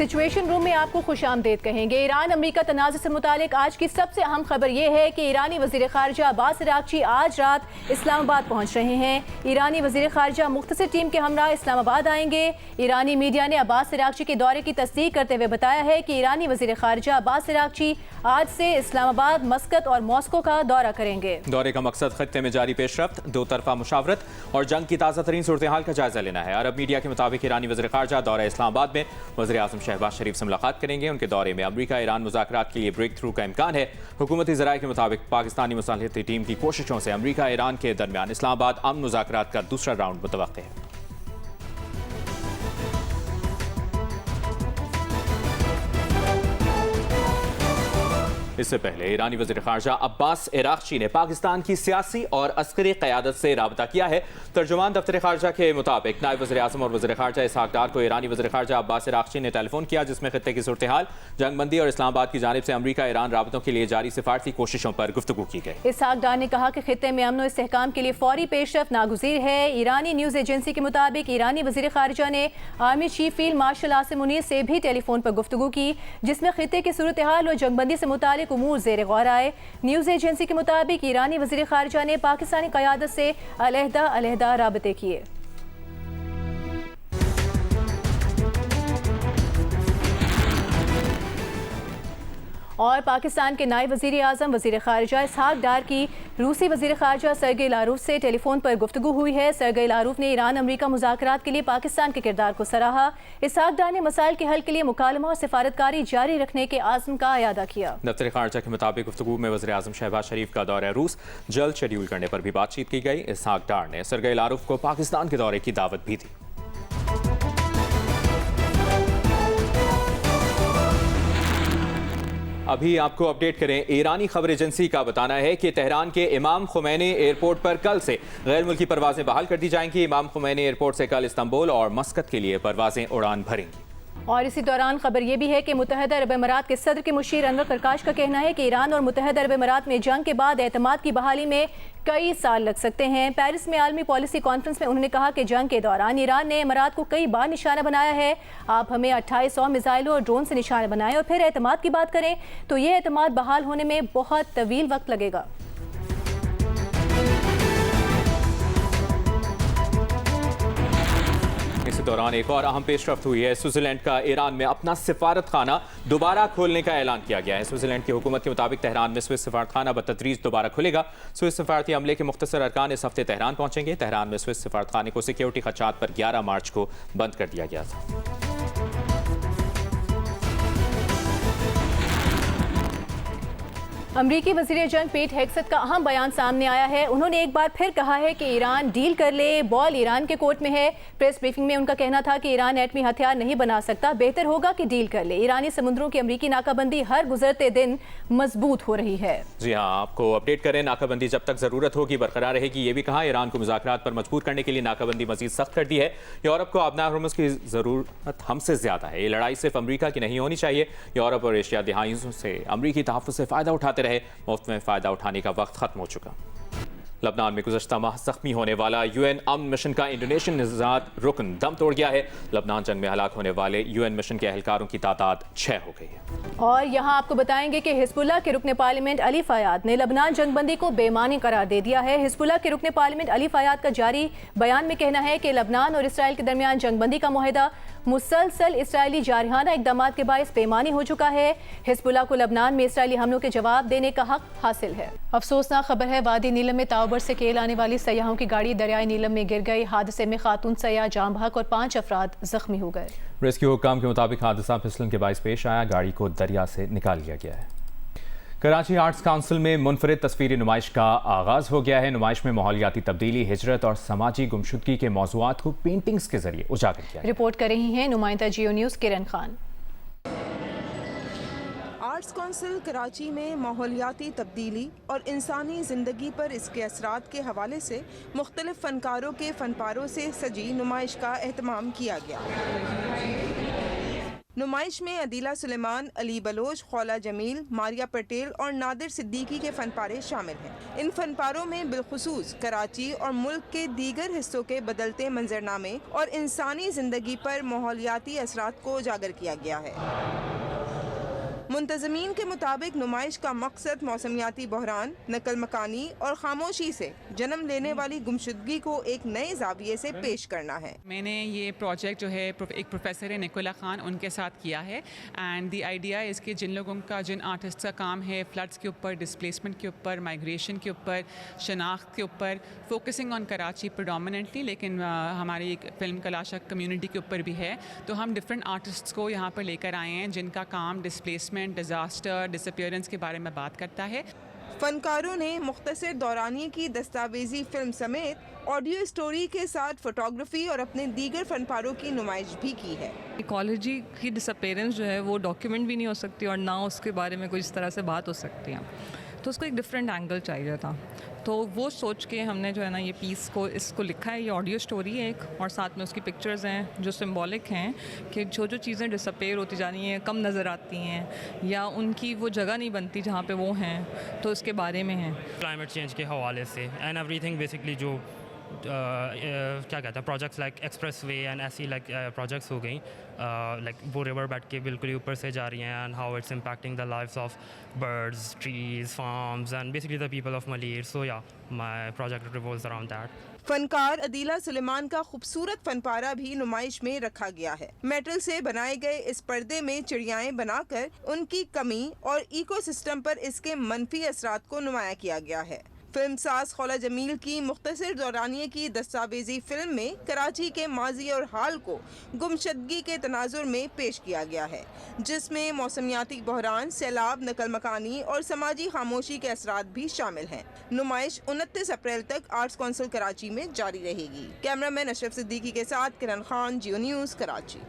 Situation room में आपको खुशामदीद कहेंगे। ईरान अमेरिका तनाज़े से मुतालिक आज की सबसे अहम खबर यह है कि ईरानी वज़ीर ख़ारजा अब्बास अराग़ची आज रात इस्लामाबाद पहुँच रहे हैं। ईरानी वज़ीर ख़ारजा मुख्तसर टीम के हमरा इस्लामाबाद आएंगे। ईरानी मीडिया ने अब्बास अराग़ची के दौरे की तस्दीक करते हुए बताया है कि ईरानी वज़ीर ख़ारजा अब्बास अराग़ची आज से इस्लामाबाद, मस्कत और मॉस्को का दौरा करेंगे। दौरे का मकसद खत्ते में जारी पेशरफ्त, दो तरफा मुशावरत और जंग की ताज़ा तरीन सूरत हाल का जायजा लेना है। अरब मीडिया के मुताबिक ईरानी वज़ीर ख़ारजा दौरा इस्लामाबाद में वज़ीर आज़म शहबाज शरीफ से मुलाकात करेंगे। उनके दौरे में अमेरिका ईरान मुज़ाकरात के लिए ब्रेक थ्रू का इम्कान है। हुकूमती ज़राए के मुताबिक पाकिस्तानी मुसालिहती टीम की कोशिशों से अमेरिका ईरान के दरमियान इस्लामाबाद अमन मुज़ाकरात का दूसरा राउंड मुतवक्किल है। इससे पहले ईरानी वज़ीर ख़ारजा अब्बास अराग़ची ने पाकिस्तान की सियासी और अस्करी क़यादत से राबता किया है। तर्जुमान दफ्तर ख़ारजा के मुताबिक नायब वज़ीर आज़म और वज़ीर ख़ारजा इसहाक़ डार को ईरानी वज़ीर ख़ारजा अब्बास अराग़ची ने टेलीफोन किया, जिसमें खित्ते की सूरत हाल, जंगबंदी और इस्लामाबाद की जानिब से अमेरिका ईरान राबतों के लिए जारी सिफारती कोशिशों पर गुफ्तगू की गई। इसहाक़ डार ने कहा कि खित्ते में अमन और इस्तेहकाम के लिए फौरी पेशरफ्त नागुज़ीर है। ईरानी न्यूज़ एजेंसी के मुताबिक ईरानी वज़ीर ख़ारजा ने army chief field marshal Asim Munir से भी टेलीफोन पर गुफ्तगू की, जिसमें खित्ते की सूरत हाल और जंगबंदी से मुतालिक उमूर ज़ेर गौर आए। न्यूज़ एजेंसी के मुताबिक ईरानी वज़ीर ख़ारजा ने पाकिस्तानी क़यादत से अलहदा राबते किए। और पाकिस्तान के नायब वज़ीर आज़म वज़ीर ख़ारजा इसहाक़ डार की रूसी वज़ीर ख़ारजा सर्गेई लारोव से टेलीफोन पर गुफ्तगू हुई है। सर्गेई लारोव ने ईरान अमेरिका मुज़ाकरात के लिए पाकिस्तान के किरदार को सराहा। इसहाक़ डार ने मसाइल के हल के लिए मुकालमा और सिफारतकारी जारी रखने के आज़म का अयादा किया। दफ्तर ख़ारजा के मुताबिक गुफ्तगू में वज़ीर आज़म शहबाज शरीफ का दौरा रूस जल्द शेड्यूल करने पर भी बातचीत की गई। इसहाक़ डार ने सर्गेई लारोव को पाकिस्तान के दौरे की दावत भी दी। अभी आपको अपडेट करें, ईरानी खबर एजेंसी का बताना है कि तेहरान के इमाम खुमैनी एयरपोर्ट पर कल से गैर मुल्की परवाजें बहाल कर दी जाएंगी। इमाम खुमैनी एयरपोर्ट से कल इस्तांबुल और मस्कत के लिए परवाजें उड़ान भरेंगी। और इसी दौरान खबर यह भी है कि मुत्तहदा अरब अमारात के सदर के मुशीर अनवर करकाश का कहना है कि ईरान और मुत्तहदा अरब अमारात में जंग के बाद एतमाद की बहाली में कई साल लग सकते हैं। पेरिस में आलमी पॉलिसी कॉन्फ्रेंस में उन्होंने कहा कि जंग के दौरान ईरान ने अमारात को कई बार निशाना बनाया है। आप हमें 2800 मिसाइलों और ड्रोन से निशाना बनाएं और फिर एतमाद की बात करें तो ये एतमाद बहाल होने में बहुत तवील वक्त लगेगा। इसी दौरान एक और अहम पेशरफ्त हुई है। स्विट्जरलैंड का ईरान में अपना सिफारत खाना दोबारा खोलने का ऐलान किया गया है। स्विट्जरलैंड की हुकूमत के मुताबिक तेहरान में स्विस सिफारत खाना बतदरीज दोबारा खुलेगा। स्विस सिफारती अमले के मुख्तसर अरकान इस हफ्ते तेहरान पहुंचेंगे। तेहरान में स्विस सिफारत खाने को सिक्योरिटी खदशात पर 11 मार्च को बंद कर दिया गया था। अमरीकी वज़ीर जंग पेट हेग्सेथ का अहम बयान सामने आया है। उन्होंने एक बार फिर कहा है कि ईरान डील कर ले, बॉल ईरान के कोर्ट में है। प्रेस ब्रीफिंग में उनका कहना था कि ईरान एटमी हथियार नहीं बना सकता, बेहतर होगा कि डील कर ले। ईरानी समुद्रों की अमरीकी नाकाबंदी हर गुजरते दिन मजबूत हो रही है। जी हाँ, आपको अपडेट करें, नाकाबंदी जब तक जरूरत होगी बरकरार रहेगी। ये भी कहा ईरान को मुज़ाकरात पर मजबूर करने के लिए नाकाबंदी मजीद सख्त कर दी है। यूरोप को अपना हुर्मुज़ की जरूरत हमसे ज्यादा है। ये लड़ाई सिर्फ अमरीका की नहीं होनी चाहिए। यूरोप और एशिया दहाइयों से अमरीकी तहफ़्फ़ुज़ से फ़ायदा उठाते रहे। मुफ्त में फ़ायदा उठाने का वक्त खत्म हो चुका। लबनान में गुज़श्ता माह ज़ख्मी होने वाला यूएन अमन मिशन का इंडोनेशियन निज़ाद रुकन दम तोड़ गया है। लबनान जंग में हलाक होने वाले यूएन मिशन के एहलकारों की तादाद 6 हो गई है। और यहाँ आपको बताएंगे कि हिज़्बुल्लाह के रुकने पार्लियामेंट अली फ़याद ने लबनान जंगबंदी को बेमानी करार दे दिया है। हिज़्बुल्लाह के रुकने पार्लियामेंट अली फ़याद का जारी बयान में कहना है कि लबनान और इसराइल के दरमियान जंगबंदी का मुआहदा मुसलसल इसराइली जारहाना इक़दामात के बायस बेमानी हो चुका है। हिज़्बुल्लाह को लबनान में इसराइली हमलों के जवाब देने का हक हासिल है। अफसोसनाक खबर है, वादी नीलम में ताउबर से केल आने वाली सयाहों की गाड़ी दरियाई नीलम में गिर गई। हादसे में खातून सयाह जाम बहक और 5 अफराद जख्मी हो गए। रेस्क्यू हुक्काम के मुताबिक हादसा फिसलन के बायस पेश आया। गाड़ी को दरिया से निकाल लिया गया है। कराची आर्ट्स काउंसिल में मुनफरिद तस्वीरी नुमाइश का आगाज हो गया है। नुमाइश में माहौलियाती तब्दीली, हिजरत और समाजी गुमशुदगी के मौज़ूआत को पेंटिंग्स के जरिए उजागर किया। रिपोर्ट कर रही हैं नुमाइंदा जियो न्यूज़ किरण खान। आर्ट्स काउंसिल कराची में माहौलियाती तब्दीली और इंसानी ज़िंदगी पर इसके असरात के हवाले से मुख्तलिफ फ़नकारों के फ़नपारों से सजी नुमाइश का एहतमाम किया गया। नुमाइश में अदीला सुलेमान, अली बलोच, खौला जमील, मारिया पटेल और नादिर सिद्दीकी के फनपारे शामिल हैं। इन फनपारों में बिलखुसूस कराची और मुल्क के दीगर हिस्सों के बदलते मंजरनामे और इंसानी जिंदगी पर माहौलियाती असरात को उजागर किया गया है। मुंतज़मीन के मुताबिक नुमाइश का मकसद मौसमियाती बहरान, नकल मकानी और खामोशी से जन्म लेने वाली गुमशुदगी को एक नए ज़ाविये से पेश करना है। मैंने ये प्रोजेक्ट जो है एक प्रोफेसर है निकोला खान, उनके साथ किया है। एंड द आइडिया इज़ कि जिन लोगों का, जिन आर्टिस्ट का काम है फ्लड्स के ऊपर, डिस्प्लेसमेंट के ऊपर, माइग्रेशन के ऊपर, शनाख्त के ऊपर, फोकसिंग ऑन कराची प्रेडोमिनेंटली, लेकिन हमारी एक फिल्म कलाशा कम्युनिटी के ऊपर भी है। तो हम डिफरेंट आर्टिस्ट्स को यहाँ पर लेकर आए हैं जिनका काम डिस्प्लेसमेंट, डिजास्टर, डिसअपीयरेंस के बारे में बात करता है। फनकारों ने मुख्तसर दौरानिए की दस्तावेजी फिल्म समेत ऑडियो स्टोरी के साथ फोटोग्राफी और अपने दीगर फनपारों की नुमाइश भी की है। इकोलॉजी की डिसअपीयरेंस जो है वो डॉक्यूमेंट भी नहीं हो सकती और ना उसके बारे में कोई इस तरह से बात हो सकती है, तो उसको एक डिफरेंट एंगल चाहिए था। तो वो सोच के हमने जो है ना ये पीस को, इसको लिखा है। ये ऑडियो स्टोरी है एक, और साथ में उसकी पिक्चर्स हैं जो सिंबॉलिक हैं कि जो चीज़ें डिसअपीयर होती जा रही हैं, कम नज़र आती हैं या उनकी वो जगह नहीं बनती जहाँ पे वो हैं, तो उसके बारे में है। क्लाइमेट चेंज के हवाले से एंड एवरीथिंग बेसिकली जो क्या कहते हैं projects like express way and ऐसी लाइक प्रोजेक्ट्स हो गई, लाइक वो रिवर बेड के बिल्कुल ही ऊपर से जा रही हैं and how it's impacting the lives of birds, trees, farms and basically the people of Malir. So yeah my project revolves around that. फनकार अदीला सुलेमान का खूबसूरत फनपारा भी नुमाइश में रखा गया है। मेटल से बनाए गए इस पर्दे में चिड़ियाएं बनाकर उनकी कमी और इकोसिस्टम पर इसके मनफी असरात को नुमाया किया गया है। फिल्म साज खौला जमील की मुख्तसर दौरानिए की दस्तावेजी फिल्म में कराची के माजी और हाल को गुमशदगी के तनाजुर में पेश किया गया है, जिसमें मौसमियाती बहरान, सैलाब, नकल मकानी और समाजी खामोशी के असरात भी शामिल हैं। नुमाइश 29 अप्रैल तक आर्ट्स कौंसिल कराची में जारी रहेगी। कैमरामैन अशरफ सिद्दीकी के साथ किरण खान, जियो न्यूज़, कराची।